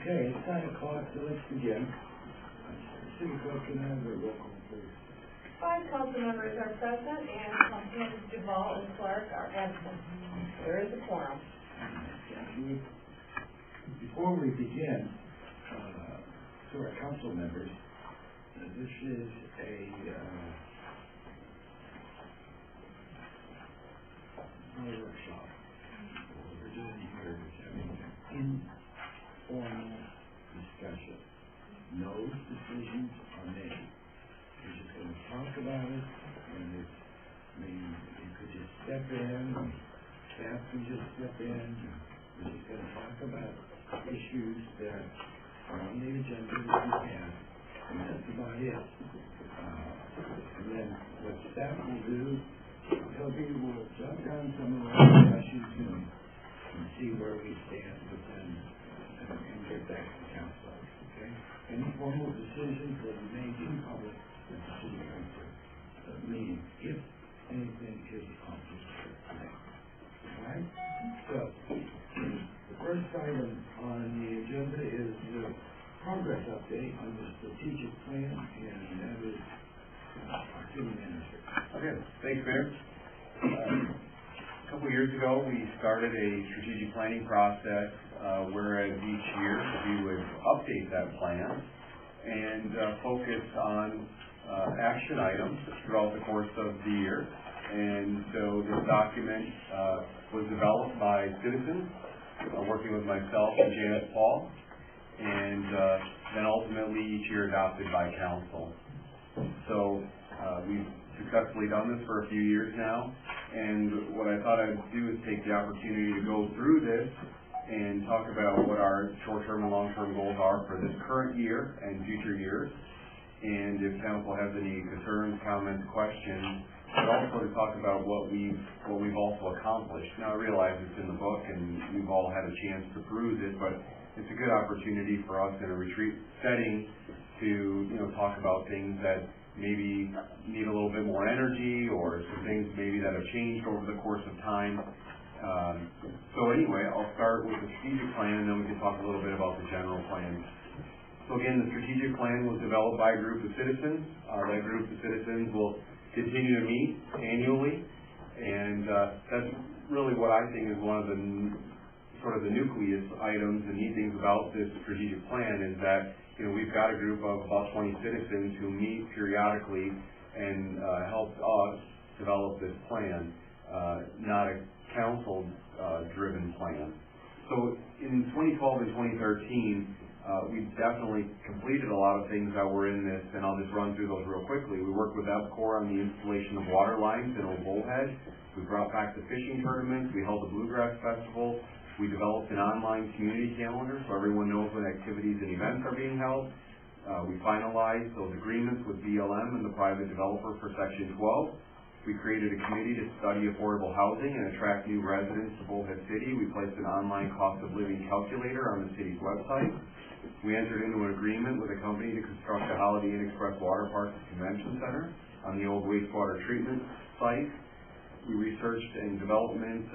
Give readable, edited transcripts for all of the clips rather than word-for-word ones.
Okay, it's 9 o'clock, so let's begin. City Clerk, can I have the roll call, please? 5 council members are present and Councilmembers Duvall and Clark are absent. There is a quorum. Thank you. Before we begin, to our council members, this is a workshop. What we're doing here is having an informal discussion. No decisions are made. We're just going to talk about it, and you could just step in, staff can just step in. We're just going to talk about issues that are on the agenda that we have, and that's about it. And then what staff will do, we'll jot down some of our discussions and see where we stand with them and get back to council. Okay? Any formal decisions will be made in public at the city council meeting if anything is accomplished today. All right? So, the first item on the agenda is the progress update on the strategic plan, and that is our city manager. Okay, thanks, Mayor. A couple years ago, we started a strategic planning process, whereas each year we would update that plan and focus on action items throughout the course of the year. And so this document was developed by citizens, working with myself and Janet Paul, and then ultimately each year adopted by council. So we've successfully done this for a few years now, and what I thought I'd do is take the opportunity to go through this and talk about what our short-term and long-term goals are for this current year and future years, and if council has any concerns, comments, questions, but also to talk about what we've also accomplished. Now I realize it's in the book and we've all had a chance to peruse it, but it's a good opportunity for us in a retreat setting to talk about things that maybe need a little bit more energy, or some things maybe that have changed over the course of time. So anyway, I'll start with the strategic plan, and then we can talk a little bit about the general plan. So again, the strategic plan was developed by a group of citizens. That group of citizens will continue to meet annually, and that's really what I think is one of the sort of the nucleus items and neat things about this strategic plan is that we've got a group of about 20 citizens who meet periodically and help us develop this plan, not a council-driven plan. So in 2012 and 2013, we definitely completed a lot of things that were in this, and I'll just run through those real quickly. We worked with EPCOR on the installation of water lines in Old Bullhead. We brought back the fishing tournaments. We held the Bluegrass Festival. We developed an online community calendar so everyone knows when activities and events are being held. We finalized those agreements with BLM and the private developer for Section 12. We created a committee to study affordable housing and attract new residents to Bullhead City. We placed an online cost of living calculator on the city's website. We entered into an agreement with a company to construct a Holiday Inn Express Water Park Convention Center on the old wastewater treatment site. We researched and development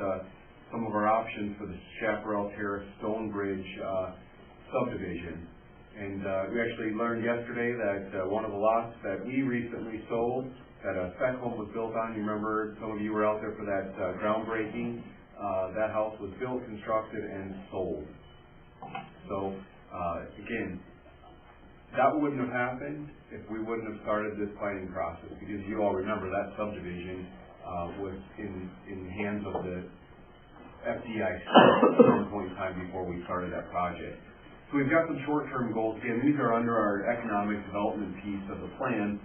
some of our options for the Chaparral Terrace Stonebridge subdivision. And we actually learned yesterday that one of the lots that we recently sold, that a spec home was built on, you remember, some of you were out there for that groundbreaking, that house was built, constructed, and sold. So, again, that wouldn't have happened if we wouldn't have started this planning process, because you all remember that subdivision was in hands of the FDIC at some point in time before we started that project. So we've got some short-term goals. Again, these are under our economic development piece of the plan.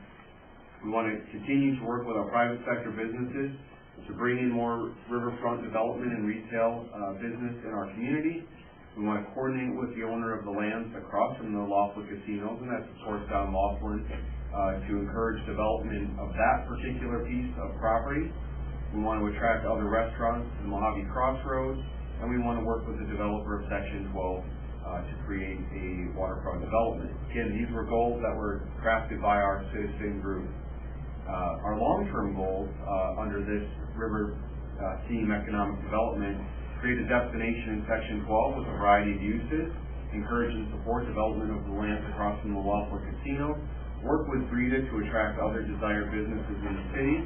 We want to continue to work with our private sector businesses to bring in more riverfront development and retail business in our community. We want to coordinate with the owner of the lands across from the lawful casinos, and that's of course down Laughlin, to encourage development of that particular piece of property. We want to attract other restaurants to the Mojave Crossroads, and we want to work with the developer of Section 12 to create a waterfront development. Again, these were goals that were crafted by our citizen group. Our long-term goals under this river theme economic development create a destination in Section 12 with a variety of uses encourage and support development of the lands across from the Waffle Casino, work with Breda to attract other desired businesses in the city,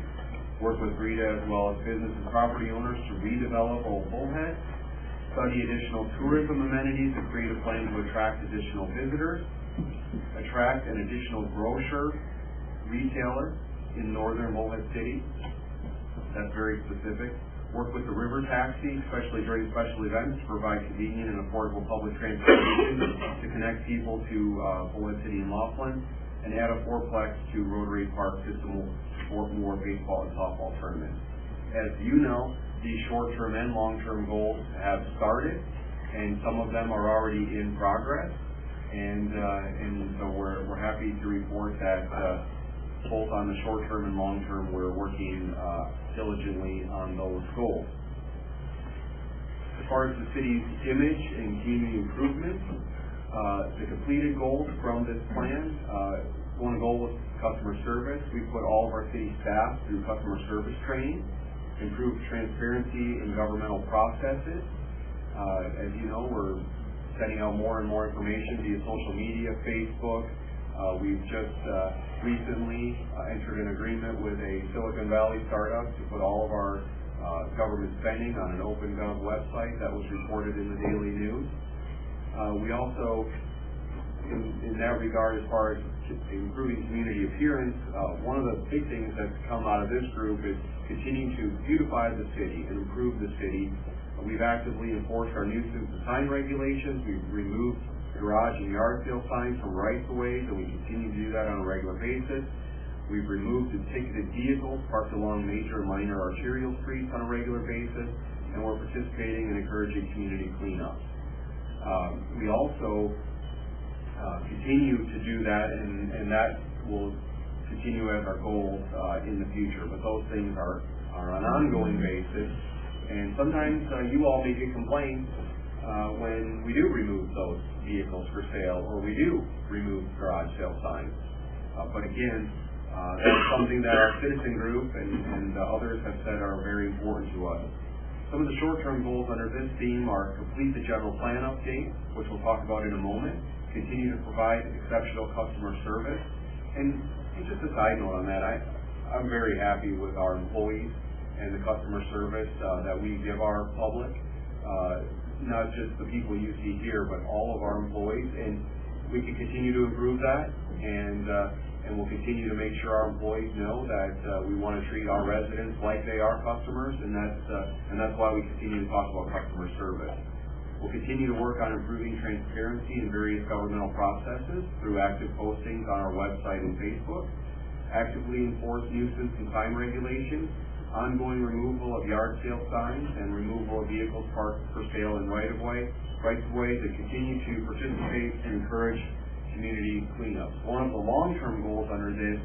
work with Breda as well as business and property owners to redevelop Old Bullhead, study additional tourism amenities and create a plan to attract additional visitors, attract an additional grocer, retailer in northern Bullhead City. That's very specific. Work with the river taxi, especially during special events, to provide convenient and affordable public transportation to connect people to Bullhead City and Laughlin, and add a fourplex to Rotary Park system will support more baseball and softball tournaments. As you know, these short-term and long-term goals have started, and some of them are already in progress, and so we're happy to report that both on the short term and long term, we're working diligently on those goals. As far as the city's image and community improvement, the completed goals from this plan, one goal was customer service. We put all of our city staff through customer service training, improved transparency in governmental processes. As you know, we're sending out more and more information via social media, Facebook. We've just recently entered an agreement with a Silicon Valley startup to put all of our government spending on an OpenGov website that was reported in the daily news. We also, in that regard, as far as improving community appearance, one of the big things that's come out of this group is continuing to beautify the city and improve the city. We've actively enforced our nuisance and sign regulations. We've removed garage and yard sale signs from rights-of-ways, and we continue to do that on a regular basis. We've removed the ticketed vehicles parked along major and minor arterial streets on a regular basis, and we're participating in encouraging community cleanups. We also continue to do that, and that will continue as our goals in the future. But those things are on an ongoing basis, and sometimes you all may get complaints when we do remove those vehicles for sale, or we do remove garage sale signs. But again, that's something that our citizen group and others have said are very important to us. Some of the short-term goals under this theme are complete the general plan update, which we'll talk about in a moment, continue to provide exceptional customer service, and just a side note on that, I'm very happy with our employees and the customer service that we give our public. Not just the people you see here, but all of our employees, and we can continue to improve that, and we'll continue to make sure our employees know that we want to treat our residents like they are customers, and that's why we continue to talk about customer service. We'll continue to work on improving transparency in various governmental processes through active postings on our website and Facebook, actively enforce nuisance and sign regulations, ongoing removal of yard sale signs, and removal of vehicles parked for sale in rights-of-way to continue to participate and encourage community cleanups. One of the long-term goals under this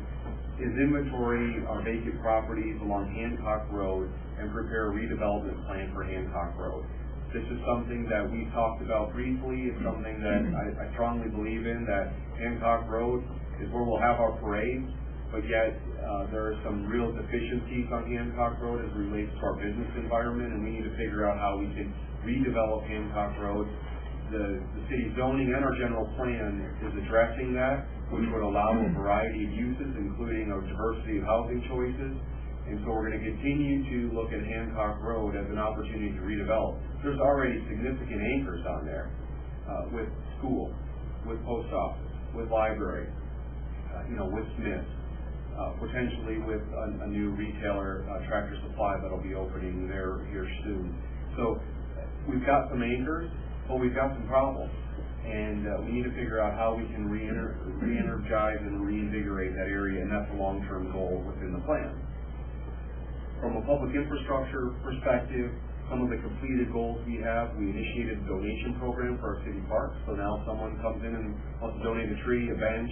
is inventory our vacant properties along Hancock Road and prepare a redevelopment plan for Hancock Road. This is something that we talked about briefly. It's something that I strongly believe in, that Hancock Road is where we'll have our parade, but yet there are some real deficiencies on Hancock Road as it relates to our business environment, and we need to figure out how we can redevelop Hancock Road. The city zoning and our general plan is addressing that, which would allow a variety of uses, including a diversity of housing choices, and so we're going to continue to look at Hancock Road as an opportunity to redevelop. There's already significant anchors on there, with school, with post office, with library, with Smith. Potentially with a new retailer, Tractor Supply, that'll be opening there here soon. So we've got some anchors, but we've got some problems, and we need to figure out how we can re-energize and reinvigorate that area, and that's a long-term goal within the plan. From a public infrastructure perspective, some of the completed goals we have, we initiated a donation program for our city parks, so now someone comes in and wants to donate a tree, a bench,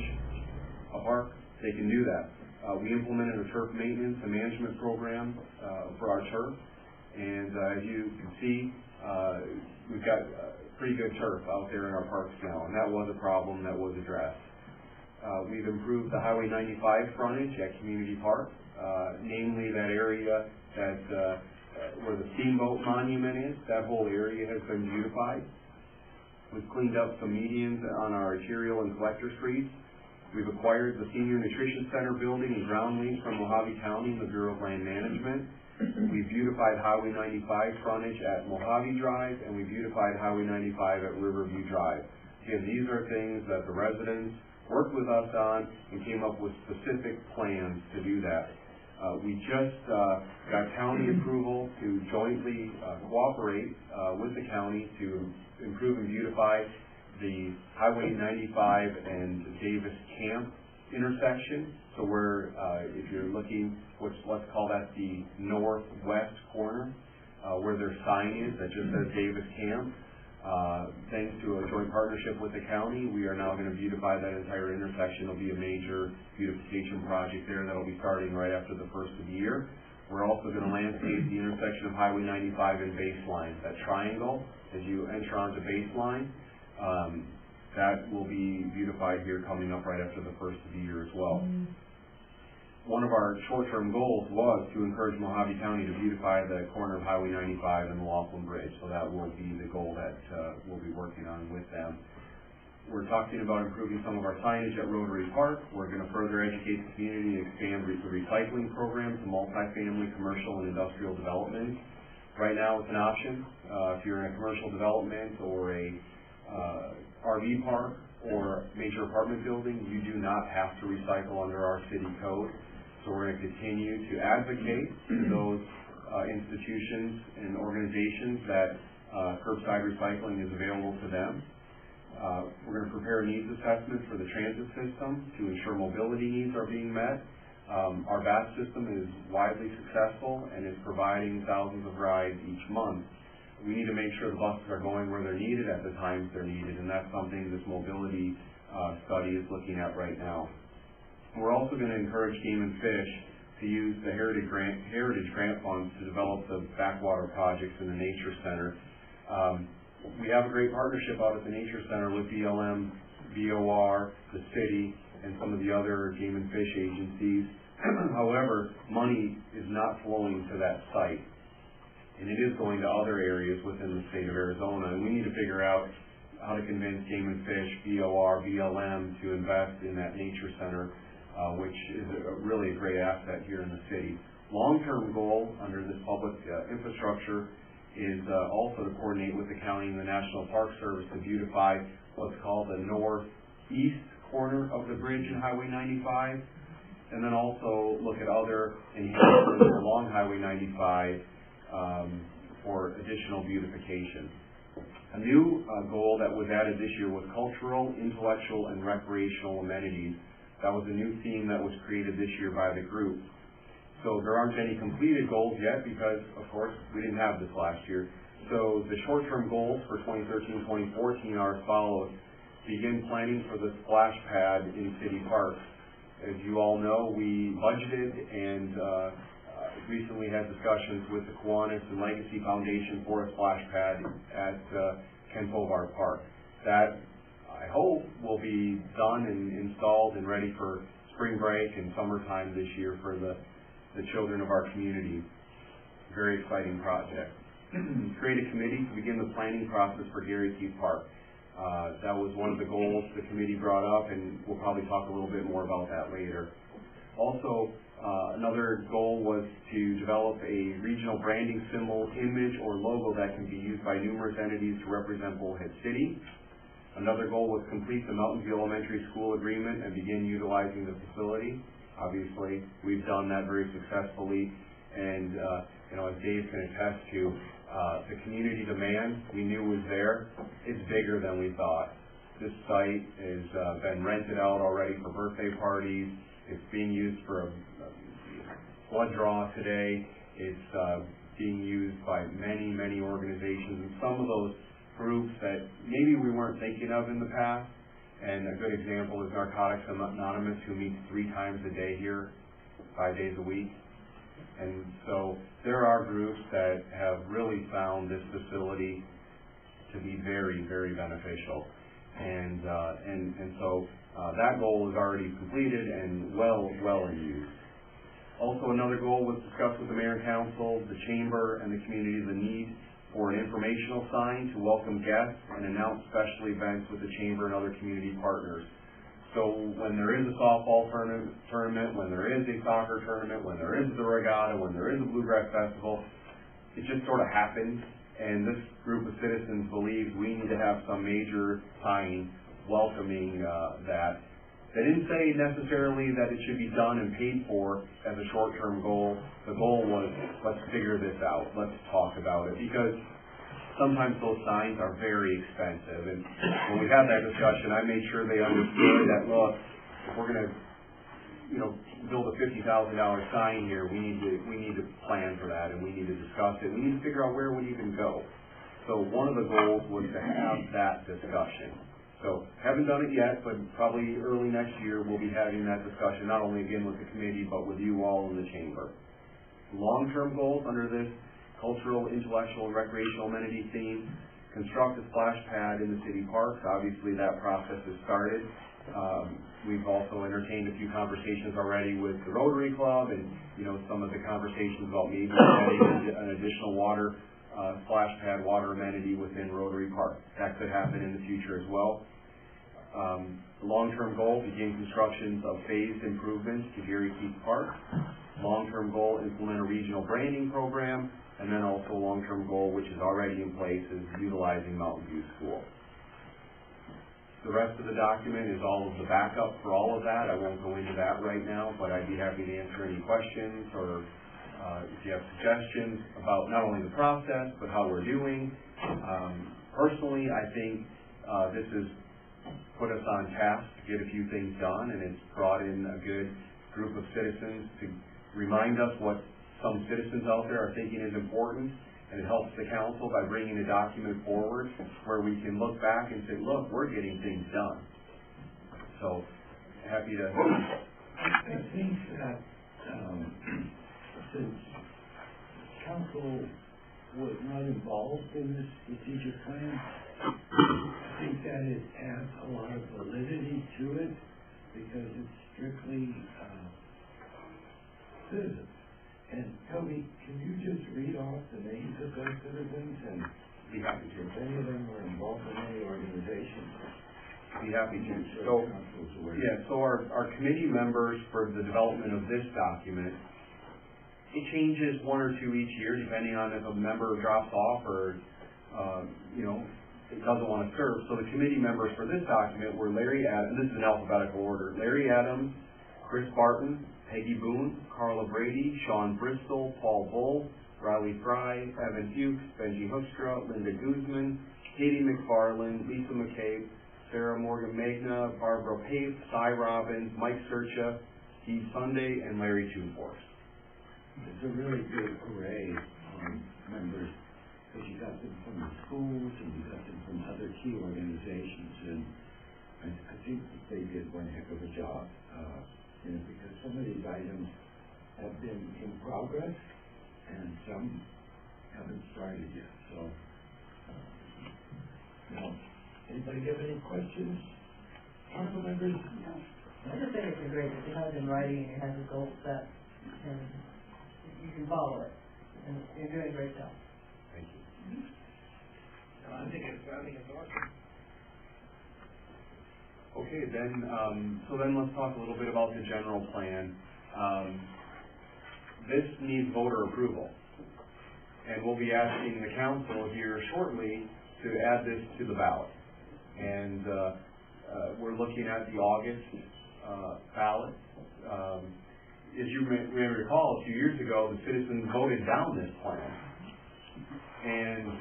a park, they can do that. We implemented a turf maintenance and management program for our turf, and as you can see, we've got pretty good turf out there in our parks now, and that was a problem that was addressed. We've improved the Highway 95 frontage at Community Park, namely that area that where the Steamboat Monument is. That whole area has been beautified. We've cleaned up some medians on our arterial and collector streets. We've acquired the Senior Nutrition Center building and ground lease from Mojave County and the Bureau of Land Management. We've beautified Highway 95 frontage at Mojave Drive, and we beautified Highway 95 at Riverview Drive. Again, these are things that the residents worked with us on and came up with specific plans to do that. We just got county approval to jointly cooperate with the county to improve and beautify the Highway 95 and Davis Camp intersection. So where, if you're looking, let's call that the northwest corner, where their sign is that just says Davis Camp. Thanks to a joint partnership with the county, we are now going to beautify that entire intersection. It'll be a major beautification project there that'll be starting right after the first of the year. We're also going to landscape the intersection of Highway 95 and Baseline. That triangle, as you enter onto Baseline, that will be beautified here coming up right after the first of the year as well. One of our short-term goals was to encourage Mojave County to beautify the corner of Highway 95 and the Laughlin Bridge, so that will be the goal that we'll be working on with them. We're talking about improving some of our signage at Rotary Park. We're going to further educate the community and expand the recycling program to multifamily, commercial, and industrial development. Right now it's an option. If you're in a commercial development or a RV park or major apartment building, you do not have to recycle under our city code. So we're going to continue to advocate to those institutions and organizations that curbside recycling is available to them. We're going to prepare a needs assessment for the transit system to ensure mobility needs are being met. Our BAT system is widely successful and is providing thousands of rides each month. We need to make sure the buses are going where they're needed at the times they're needed, and that's something this mobility study is looking at right now. We're also going to encourage Game and Fish to use the Heritage Grant Funds to develop the backwater projects in the Nature Center. We have a great partnership out at the Nature Center with BLM, BOR, the city, and some of the other game and fish agencies. However, money is not flowing to that site, and it is going to other areas within the state of Arizona, and we need to figure out how to convince Game and Fish, BOR, BLM to invest in that Nature Center, which is really a great asset here in the city. Long-term goal under this public infrastructure is also to coordinate with the county and the National Park Service to beautify what's called the northeast corner of the bridge in Highway 95, and then also look at other enhancements along Highway 95 for additional beautification. A new goal that was added this year was cultural, intellectual, and recreational amenities. That was a new theme that was created this year by the group. So there aren't any completed goals yet because, of course, we didn't have this last year. So the short-term goals for 2013-2014 are as follows. Begin planning for the splash pad in city parks. As you all know, we budgeted and recently had discussions with the Kiwanis and Legacy Foundation for a splash pad at Ken Povart Park. That, I hope, will be done and installed and ready for spring break and summertime this year for the children of our community. Very exciting project. Create a committee to begin the planning process for Gary Keith Park. That was one of the goals the committee brought up, and we'll probably talk a little bit more about that later. Also, another goal was to develop a regional branding symbol, image, or logo that can be used by numerous entities to represent Bullhead City. Another goal was complete the Mountain View Elementary School agreement and begin utilizing the facility. Obviously, we've done that very successfully, and as Dave can attest to, the community demand we knew was there. It's bigger than we thought. This site has been rented out already for birthday parties. It's being used for a blood draw today. It's being used by many, many organizations, and some of those groups that maybe we weren't thinking of in the past. And a good example is Narcotics Anonymous, who meets 3 times a day here, 5 days a week. And so there are groups that have really found this facility to be very, very beneficial. And so that goal is already completed and well in use. Also, another goal was discussed with the Mayor and Council, the Chamber, and the community the need for an informational sign to welcome guests and announce special events with the Chamber and other community partners. So when there is a softball tournament, when there is a soccer tournament, when there is the regatta, when there is a bluegrass festival, it just sort of happens, and this group of citizens believes we need to have some major sign welcoming that. They didn't say necessarily that it should be done and paid for as a short-term goal. The goal was, let's figure this out, let's talk about it, because sometimes those signs are very expensive. And when we had that discussion, I made sure they understood that, look, if we're going to, build a $50,000 sign here, we need to plan for that, and we need to discuss it. We need to figure out where it would even go. So one of the goals was to have that discussion. So haven't done it yet, but probably early next year we'll be having that discussion, not only again with the committee, but with you all in the chamber. Long-term goals under this cultural, intellectual, and recreational amenity theme: construct a splash pad in the city parks. Obviously that process has started. We've also entertained a few conversations already with the Rotary Club, and some of the conversations about maybe adding an additional water splash pad water amenity within Rotary Park. That could happen in the future as well. The long-term goal: begin constructions of phased improvements to Gary Keith Park. Long-term goal: implement a regional branding program. And then also long-term goal, which is already in place, is utilizing Mountain View School. The rest of the document is all of the backup for all of that. I won't go into that right now, but I'd be happy to answer any questions, or if you have suggestions about not only the process, but how we're doing. Personally, I think this has put us on task to get a few things done, and it's brought in a good group of citizens to remind us what some citizens out there are thinking is important, and it helps the council by bringing a document forward where we can look back and say, look, we're getting things done. So, happy to... I think that since council was not involved in this strategic plan, I think that it adds a lot of validity to it, because it's strictly citizens. And Toby, can you just read off the names of those citizens, and be happy to. if any of them were involved in any organization? Be happy to. So our committee members for the development of this document, it changes one or two each year depending on if a member drops off or doesn't want to serve. So the committee members for this document were Larry Adams, and this is in alphabetical order: Larry Adams, Chris Barton, Peggy Boone, Carla Brady, Sean Bristol, Paul Bull, Riley Fry, Evan Hughes, Benji Hoekstra, Linda Guzman, Katie McFarland, Lisa McCabe, Sarah Morgan Magna, Barbara Pape, Cy Robbins, Mike Sercha, Steve Sunday, and Larry Toonforce. It's a really good array of members, because you got them from the schools and you got them from other key organizations, and I think that they did one heck of a job. Because some of these items have been in progress and some haven't started yet. So, anybody have any questions? Council members? No. I just think it's great that you have it in writing and you have the goal set, and you can follow it. And you're doing a great job. Thank you. I think it's awesome. Okay, then, so then let's talk a little bit about the general plan. This needs voter approval, and we'll be asking the council here shortly to add this to the ballot. And we're looking at the August ballot. As you may recall, a few years ago, the citizens voted down this plan. And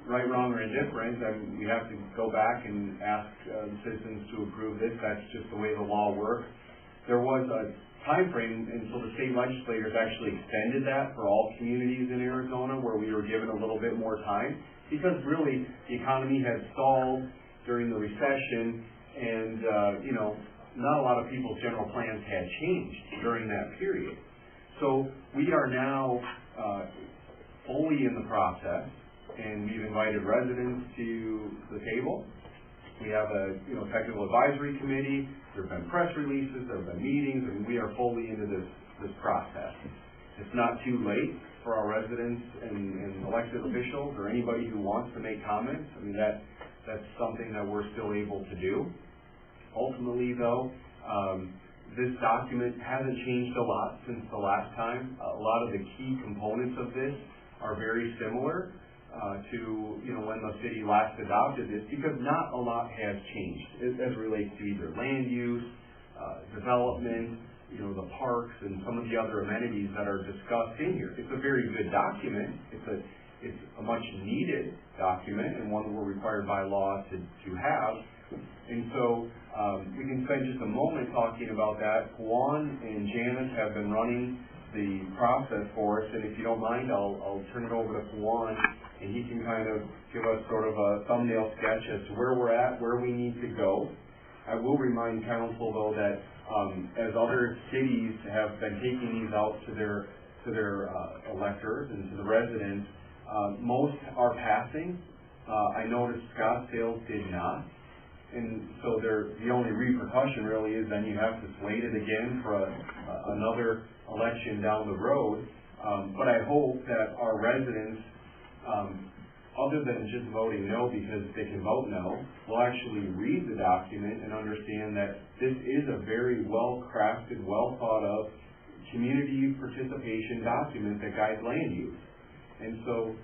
right, wrong, or indifferent, we have to go back and ask the citizens to approve this. That's just the way the law works. There was a time frame, and so the state legislators actually extended that for all communities in Arizona, where we were given a little bit more time, because really the economy had stalled during the recession, and not a lot of people's general plans had changed during that period. So we are now fully in the process, and we've invited residents to the table. We have a technical advisory committee. There have been press releases, there have been meetings, and we are fully into this process. it's not too late for our residents and elected officials or anybody who wants to make comments. I mean, that's something that we're still able to do. Ultimately, though, this document hasn't changed a lot since the last time. A lot of the key components of this are very similar to when the city last adopted this, because not a lot has changed as it relates to either land use, development, the parks, and some of the other amenities that are discussed in here. It's a very good document. It's a much needed document, and one we're required by law to have. And so we can spend just a moment talking about that. Juan and Janice have been running the process for us, and if you don't mind, I'll turn it over to Juan, and he can kind of give us sort of a thumbnail sketch as to where we're at, where we need to go. I will remind council, though, that as other cities have been taking these out to their electors and to the residents, most are passing. I noticed Scottsdale did not. And so the only repercussion really is then you have to slate it again for another election down the road. But I hope that our residents, other than just voting no because they can vote no, will actually read the document and understand that this is a very well-crafted, well-thought-of community participation document that guides land use. And so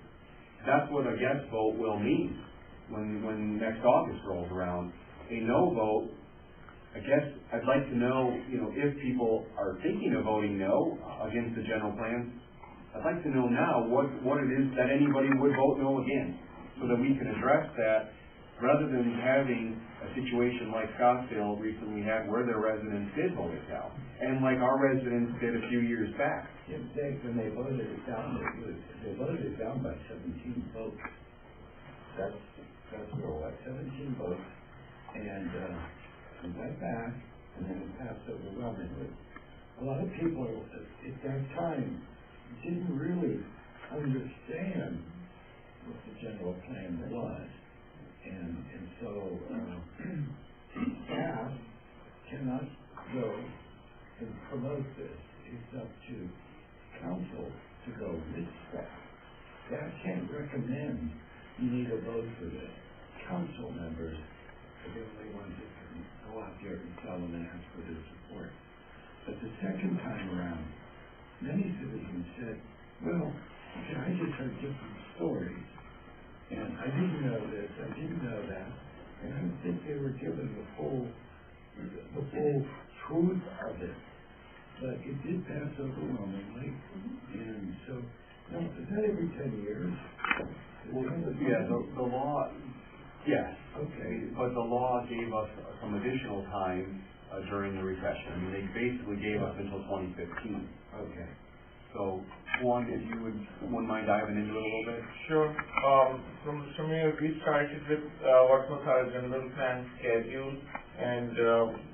that's what a yes vote will mean when next August rolls around. A no vote, I guess I'd like to know, if people are thinking of voting no against the general plan, I'd like to know now what it is that anybody would vote no against, so that we can address that, rather than having a situation like Scottsdale recently had where their residents did vote it down, and like our residents did a few years back. Yeah, when they voted it down, they voted it down by 17 votes. That's real, 17 votes, and it went back, and then it passed overwhelmingly. A lot of people at that time didn't really understand what the general plan was, and so staff cannot go and promote this. It's up to council to go with staff. Staff can't recommend you need a vote for this. Council members are the only ones that can go out there and tell them and ask for their support. But the second time around, many citizens said, well, okay, I just heard different stories, and I didn't know this, I didn't know that, and I don't think they were given the full truth of it. But it did pass overwhelmingly, and so, is that every 10 years? Well, yeah, the law, yes. Okay. But the law gave us some additional time during the recession. I mean, they basically gave us until 2015. Okay. So, Juan, if you wouldn't mind diving into it a little bit? Sure. From here, we started with what was our general plan schedule, and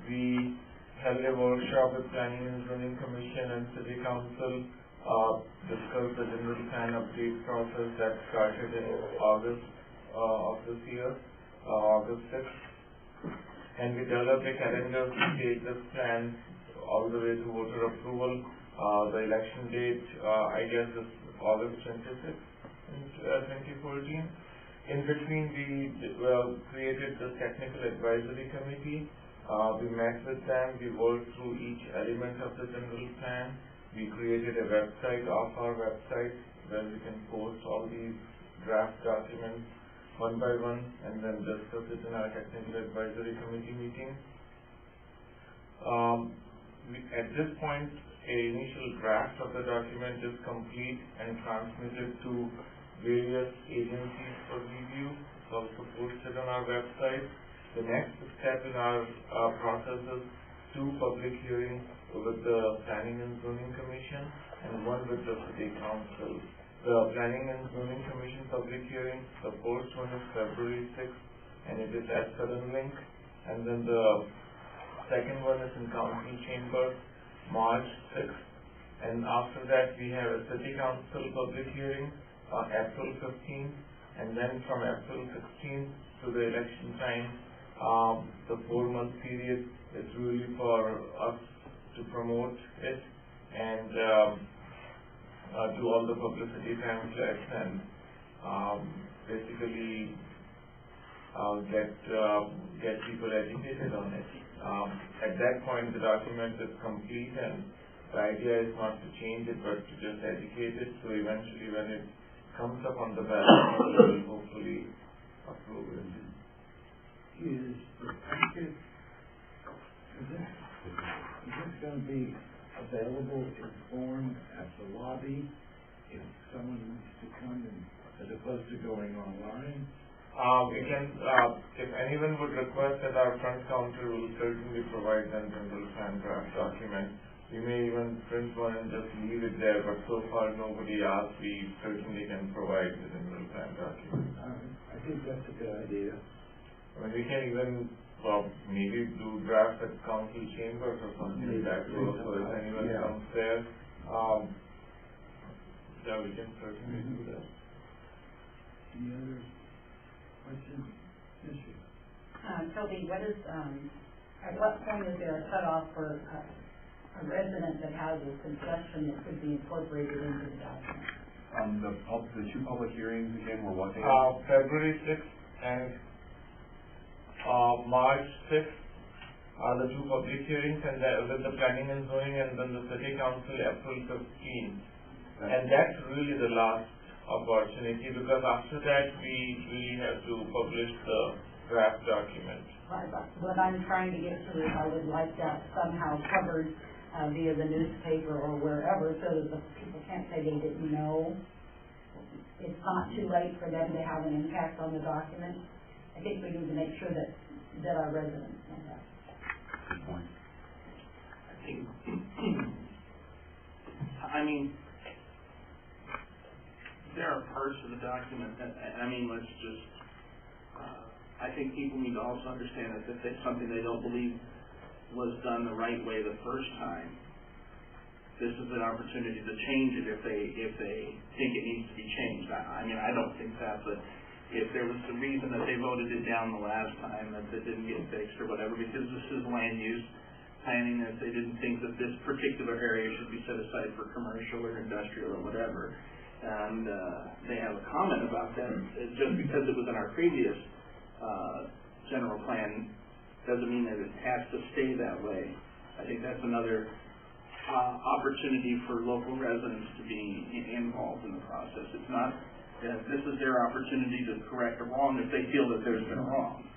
we held a workshop with Planning and Zoning Commission and City Council, discussed the general plan update process that started in August of this year, August 6th. And we developed a calendar to take this plan all the way to voter approval. The election date, I guess, is August 26th in 2014. In between, we created the technical advisory committee. We met with them. We worked through each element of the general plan. We created a website off our website where we can post all these draft documents one by one and then discuss it in our technical advisory committee meeting. At this point, an initial draft of the document is complete and transmitted to various agencies for review. It's also posted on our website. The next step in our process is 2 public hearings with the Planning and Zoning Commission and 1 with the City Council. The Planning and Zoning Commission public hearing, the first one is February 6th, and it is at Southern Link. And then the second one is in Council Chamber, March 6th. And after that, we have a City Council public hearing on April 15th. And then from April 16th to the election time, the 4-month period is really for us to promote it. And do all the publicity pamphlets and basically get people educated on it. At that point, the document is complete, and the idea is not to change it, but to just educate it. So eventually, when it comes up on the ballot, we will hopefully approve it. Is the packet, is this going to be available in form at the lobby if someone wants to come in, as opposed to going online? We can, if anyone would request that our front counter will certainly provide them general plan draft document. We may even print one and just leave it there, but so far nobody asked. We certainly can provide the general plan document. I think that's a good idea. I mean, we can even, maybe do drafts at council chambers or something like that, so if anyone comes there, yeah, we can certainly do that. Any other questions? Yes, sir. Toby, what is, at what point is there a cutoff for a resident that has a suggestion that could be incorporated into the document? The two public hearings again were what days? February 6th and March 6th are the two public hearings, and with the planning and zoning, and then the city council April 15th. And that's really the last opportunity, because after that we really have to publish the draft document. What I'm trying to get to is I would like that somehow covered via the newspaper or wherever, so that the people can't say they didn't know. It's not too late for them to have an impact on the document. I think we need to make sure that our residents know that. Good point. I think, I mean, there are parts of the document that, I mean, let's just, I think people need to also understand that if it's something they don't believe was done the right way the first time, this is an opportunity to change it if they think it needs to be changed. I mean, I don't think that, but if there was a reason that they voted it down the last time that it didn't get fixed or whatever, because this is land use planning, that they didn't think that this particular area should be set aside for commercial or industrial or whatever, and they have a comment about that, just because it was in our previous general plan doesn't mean that it has to stay that way. I think that's another opportunity for local residents to be involved in the process. It's not, this is their opportunity to correct a wrong if they feel that there's been a wrong.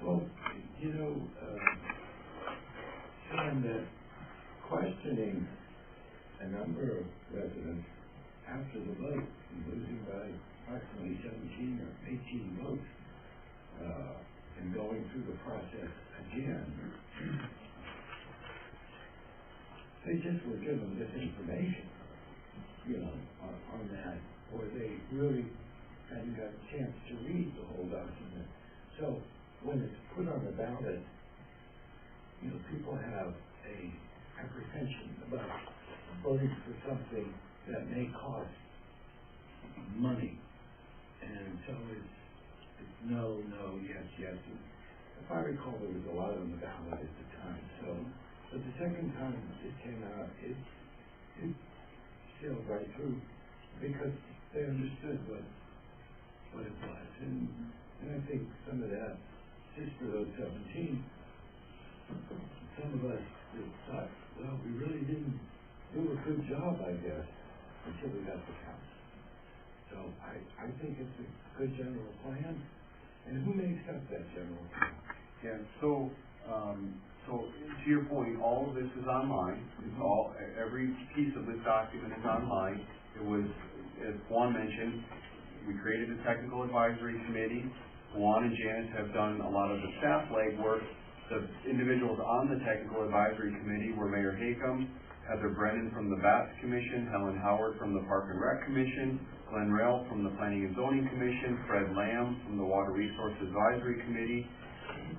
Well, you know, Sam, that questioning a number of residents after the vote, losing by approximately 17 or 18 votes, and going through the process again, they just were given this information, you know, on that, or they really hadn't got a chance to read the whole document. So when it's put on the ballot, you know, people have a apprehension about voting for something that may cost money, and so it's no, yes. And if I recall, there was a lot on the ballot at the time. So, but the second time it came out, it sailed right through because they understood what it was, and I think some of that, just for those 17, some of us thought, well, we really didn't do a good job, I guess, until we got the council. So I think it's a good general plan, and who may accept that general plan? Yeah, so to your point, all of this is online. It's all, every piece of this document is online. It was, as Juan mentioned, we created a technical advisory committee. Juan and Janice have done a lot of the staff legwork. The individuals on the technical advisory committee were Mayor Haycom, Heather Brennan from the BATS Commission, Helen Howard from the Park and Rec Commission, Glenn Rail from the Planning and Zoning Commission, Fred Lamb from the Water Resources Advisory Committee.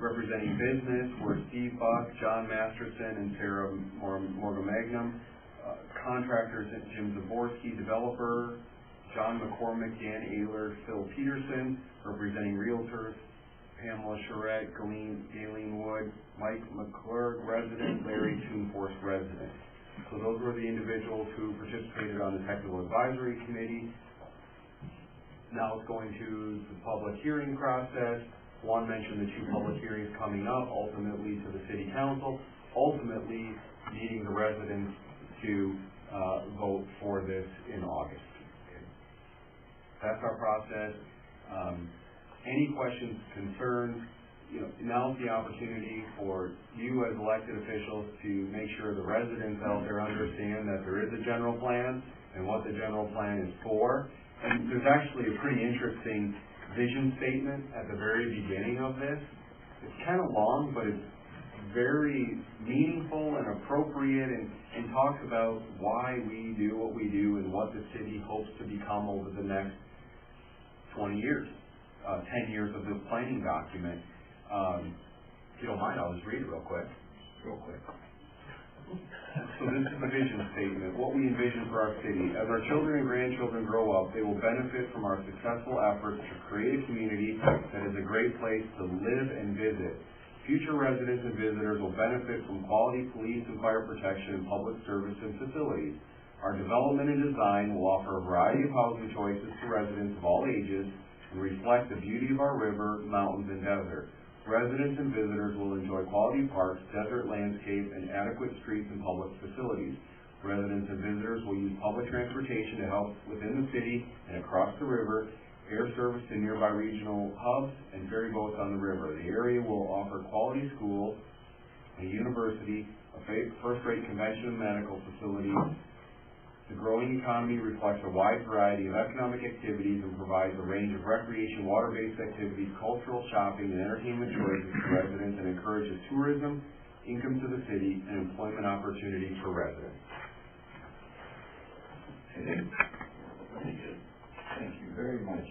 Representing business were Steve Buck, John Masterson, and Sarah Morgan-Magnum. Contractors, Jim Zaborski, developer, John McCormick, Dan Ayler, Phil Peterson. Representing realtors, Pamela Charette, Galen Wood, Mike McClurg, resident, Larry Toonforth, resident. So those were the individuals who participated on the technical advisory committee. Now it's going to the public hearing process. Juan mentioned the 2 public hearings coming up, ultimately to the city council, ultimately needing the residents to vote for this in August. That's our process. Any questions, concerns, now's the opportunity for you as elected officials to make sure the residents out there understand that there is a general plan and what the general plan is for. And there's actually a pretty interesting vision statement at the very beginning of this. It's kind of long, but it's very meaningful and appropriate and talks about why we do what we do and what the city hopes to become over the next 20 years, 10 years of this planning document. If you don't mind, I'll just read it real quick. So this is the vision statement, what we envision for our city. As our children and grandchildren grow up, they will benefit from our successful efforts to create a community that is a great place to live and visit. Future residents and visitors will benefit from quality police and fire protection and public service and facilities. Our development and design will offer a variety of housing choices to residents of all ages and reflect the beauty of our river, mountains, and desert. Residents and visitors will enjoy quality parks, desert landscape, and adequate streets and public facilities. Residents and visitors will use public transportation to help within the city and across the river, air service to nearby regional hubs, and ferry boats on the river. The area will offer quality schools, a university, a first-rate convention and medical facility. The growing economy reflects a wide variety of economic activities and provides a range of recreation, water-based activities, cultural, shopping, and entertainment choices to residents and encourages tourism, income to the city, and employment opportunities for residents. Very good. Thank you very much.